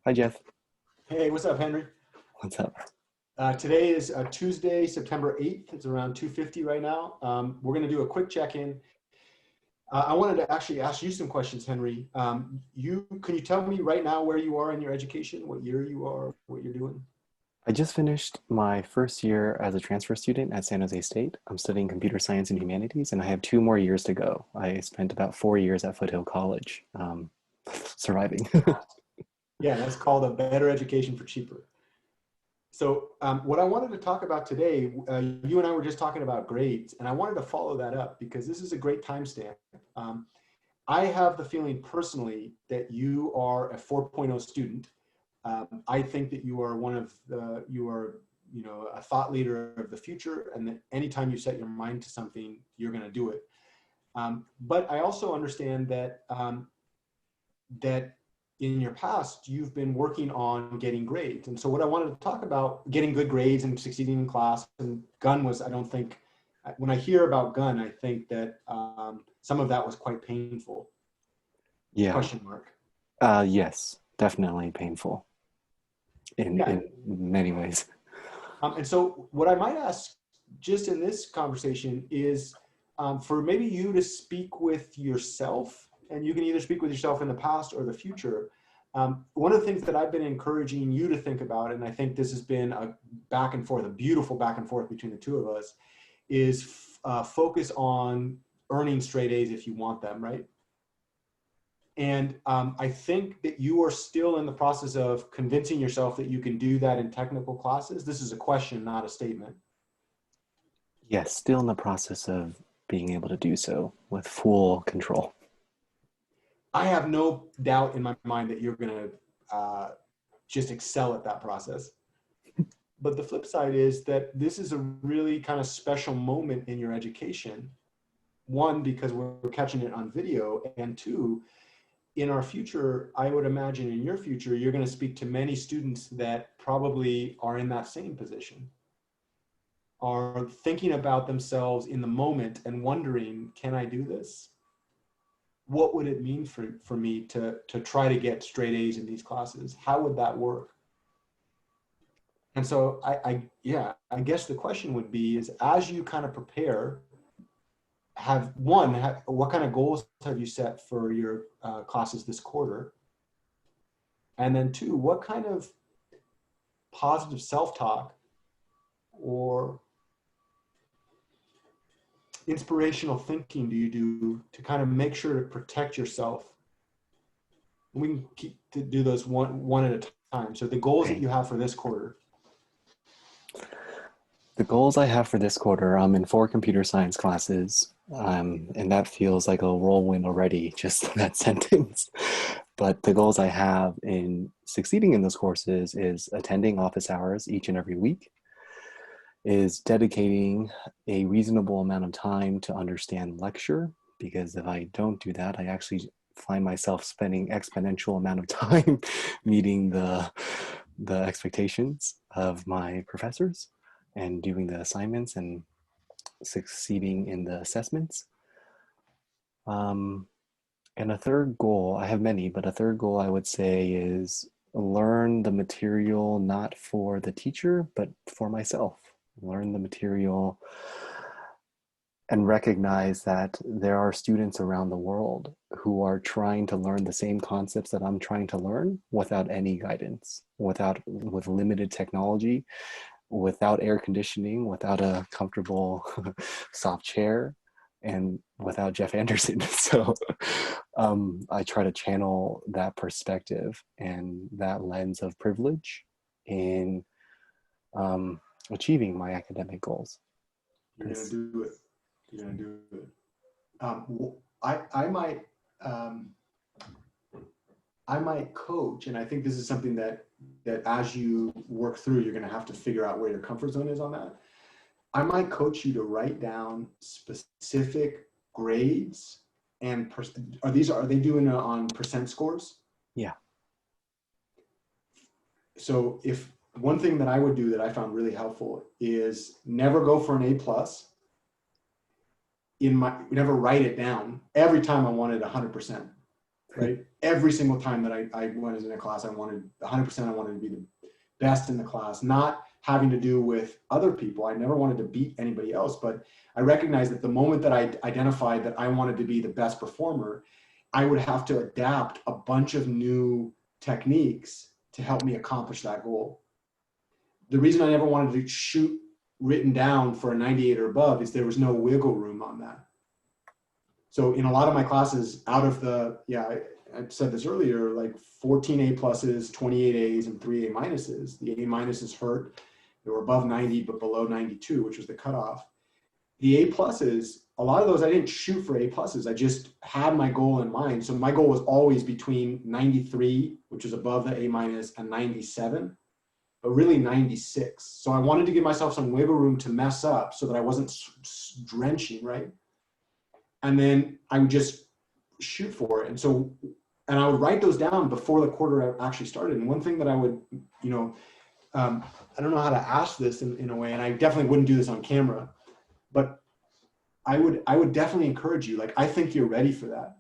Hi, Jeff. Hey, what's up, Henry? What's up? Today is Tuesday, September 8th. It's around 2:50 right now. We're going to do a quick check-in. I wanted to actually ask you some questions, Henry. Can you tell me right now where you are in your education, what year you are, what you're doing? I just finished my first year as a transfer student at San Jose State. I'm studying computer science and humanities, and I have 2 more years to go. I spent about 4 years at Foothill College, surviving. Yeah, that's called a better education for cheaper. So what I wanted to talk about today, you and I were just talking about grades, and I wanted to follow that up because this is a great timestamp. Um, I have the feeling personally that you are a 4.0 student. I think that you are a thought leader of the future, and that anytime you set your mind to something, you're going to do it. But I also understand that in your past, you've been working on getting grades. And so what I wanted to talk about, getting good grades and succeeding in class, and gun was, I don't think, when I hear about gun, I think that some of that was quite painful. Yeah. Question mark. Yes, definitely painful Yeah. in many ways. And so what I might ask just in this conversation is for maybe you to speak with yourself, and you can either speak with yourself in the past or the future. One of the things that I've been encouraging you to think about, and I think this has been a back and forth, a beautiful back and forth between the two of us, is focus on earning straight A's if you want them, right? And I think that you are still in the process of convincing yourself that you can do that in technical classes. This is a question, not a statement. Yes, still in the process of being able to do so with full control. I have no doubt in my mind that you're going to just excel at that process. But the flip side is that this is a really kind of special moment in your education. One, because we're catching it on video, and two, in our future, I would imagine in your future, you're going to speak to many students that probably are in that same position, are thinking about themselves in the moment and wondering, can I do this? What would it mean for me to try to get straight A's in these classes? How would that work? And so I guess the question would be is, as you kind of prepare, what kind of goals have you set for your classes this quarter? And then two, what kind of positive self-talk or inspirational thinking do you do to kind of make sure to protect yourself? We can keep to do those one at a time. So the goals that Okay. you have for this quarter. The goals I have for this quarter, I'm in 4 computer science classes, and that feels like a whirlwind already, just that sentence. But the goals I have in succeeding in those courses is attending office hours each and every week, is dedicating a reasonable amount of time to understand lecture, because if I don't do that, I actually find myself spending exponential amount of time meeting the expectations of my professors and doing the assignments and succeeding in the assessments. Um, and a third goal, I have many, but a third goal I would say is learn the material not for the teacher, but for myself. Learn the material and recognize that there are students around the world who are trying to learn the same concepts that I'm trying to learn without any guidance, with limited technology, without air conditioning, without a comfortable soft chair, and without Jeff Anderson. So I try to channel that perspective and that lens of privilege in achieving my academic goals. You're going to do it. You're going to do it. I might coach, and I think this is something that as you work through, you're going to have to figure out where your comfort zone is on that. I might coach you to write down specific grades and are they doing it on percent scores? Yeah. So if one thing that I would do that I found really helpful is never go for an A+. Never write it down every time I wanted 100%. right? Every single time that I went in a class, I wanted 100%, I wanted to be the best in the class, not having to do with other people. I never wanted to beat anybody else, but I recognized that the moment that I identified that I wanted to be the best performer, I would have to adapt a bunch of new techniques to help me accomplish that goal. The reason I never wanted to shoot written down for a 98 or above is there was no wiggle room on that. So in a lot of my classes, out of the, I said this earlier, like 14 A pluses, 28 A's, and 3 A minuses. The A minuses hurt. They were above 90, but below 92, which was the cutoff. The A pluses, a lot of those I didn't shoot for A pluses. I just had my goal in mind. So my goal was always between 93, which is above the A minus, and 97, but really 96. So I wanted to give myself some wiggle room to mess up so that I wasn't drenching, right? And then I would just shoot for it. And I would write those down before the quarter actually started. And one thing that I would, I don't know how to ask this in a way, and I definitely wouldn't do this on camera, but I would definitely encourage you. Like, I think you're ready for that.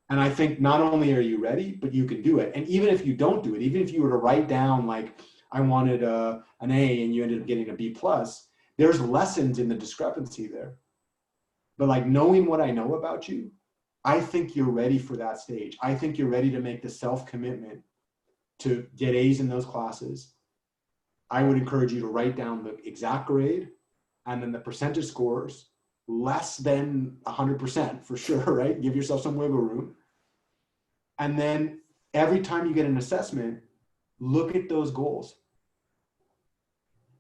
And I think not only are you ready, but you can do it. And even if you don't do it, even if you were to write down, like, I wanted an A and you ended up getting a B plus, there's lessons in the discrepancy there. But like, knowing what I know about you, I think you're ready for that stage. I think you're ready to make the self-commitment to get A's in those classes. I would encourage you to write down the exact grade and then the percentage scores less than 100% for sure, right? Give yourself some wiggle room. And then every time you get an assessment, look at those goals.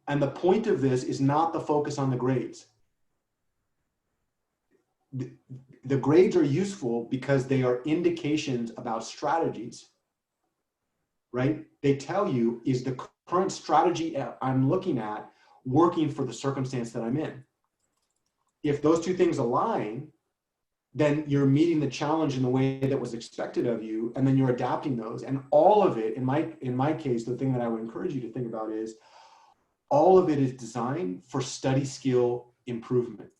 And the point of this is not the focus on the grades. The grades are useful because they are indications about strategies, right? They tell you, is the current strategy I'm looking at working for the circumstance that I'm in? If those two things align, then you're meeting the challenge in the way that was expected of you, and then you're adapting those. And all of it, in my case, the thing that I would encourage you to think about is all of it is designed for study skill improvement.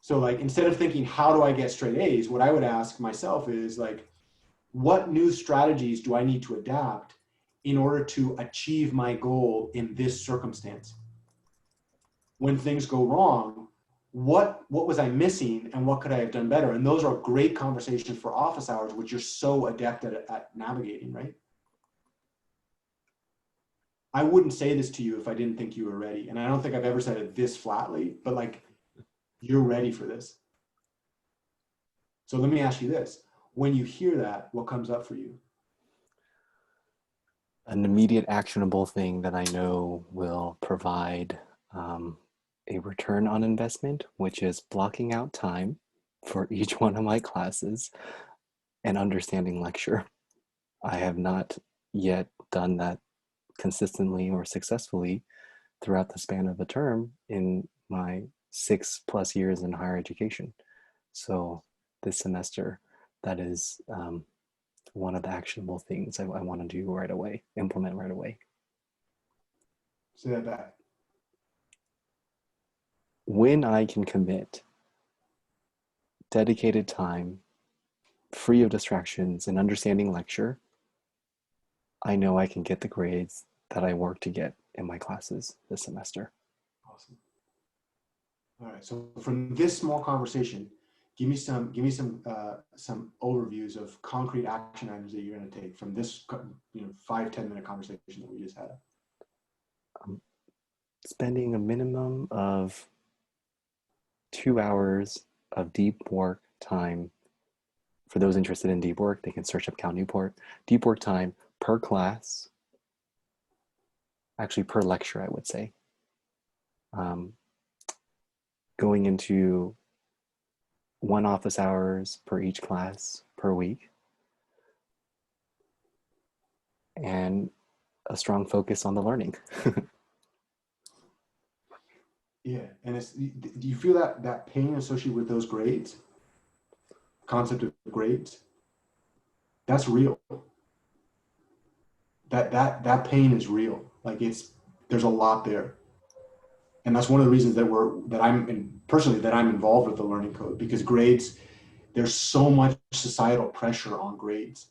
So like, instead of thinking, how do I get straight A's? What I would ask myself is like, what new strategies do I need to adapt in order to achieve my goal in this circumstance? When things go wrong, what was I missing and what could I have done better? And those are great conversations for office hours, which you're so adept at navigating, right? I wouldn't say this to you if I didn't think you were ready. And I don't think I've ever said it this flatly, but like, you're ready for this. So let me ask you this. When you hear that, what comes up for you? An immediate actionable thing that I know will provide a return on investment, which is blocking out time for each one of my classes and understanding lecture. I have not yet done that consistently or successfully throughout the span of a term in my 6+ years in higher education. So this semester, that is one of the actionable things I want to do right away, implement right away. Say that back. When I can commit dedicated time, free of distractions and understanding lecture, I know I can get the grades that I work to get in my classes this semester. Awesome. All right. So from this small conversation, give me some overviews of concrete action items that you're going to take from this 5-10 minute conversation that we just had. Spending a minimum of 2 hours of deep work time. For those interested in deep work, they can search up Cal Newport. Deep work time per class, actually per lecture, I would say. Going into 1 office hours per each class per week, and a strong focus on the learning. Yeah, and do you feel that pain associated with those grades? Concept of grades? That's real. That pain is real. Like, there's a lot there. And that's one of the reasons that I'm involved with the learning code, because grades, there's so much societal pressure on grades.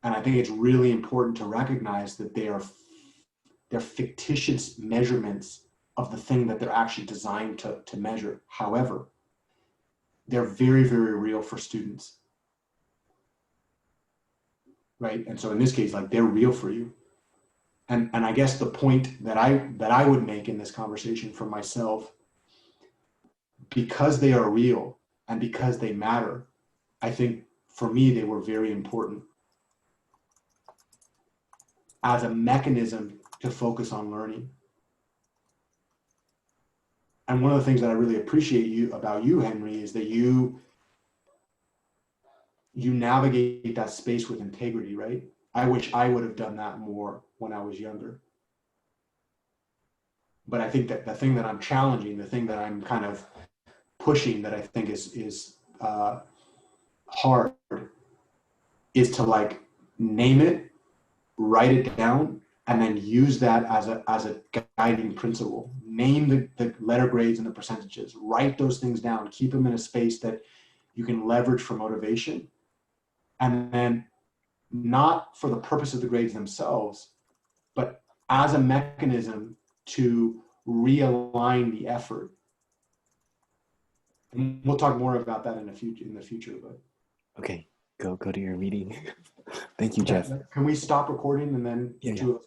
And I think it's really important to recognize that they're fictitious measurements of the thing that they're actually designed to measure. However, they're very, very real for students. Right? And so in this case, like, they're real for you. And I guess the point that I would make in this conversation for myself, because they are real and because they matter, I think for me they were very important as a mechanism to focus on learning. And one of the things that I really appreciate about you, Henry, is that you navigate that space with integrity, right? I wish I would have done that more when I was younger. But I think that the thing that I'm challenging, the thing that I'm kind of pushing, that I think is hard, is to, like, name it, write it down, and then use that as a guiding principle. Name the letter grades and the percentages. Write those things down. Keep them in a space that you can leverage for motivation. And then, not for the purpose of the grades themselves, but as a mechanism to realign the effort. And we'll talk more about that in the future. But Okay, go to your meeting. Thank you, Jeff. can we stop recording and then Yeah, the two of us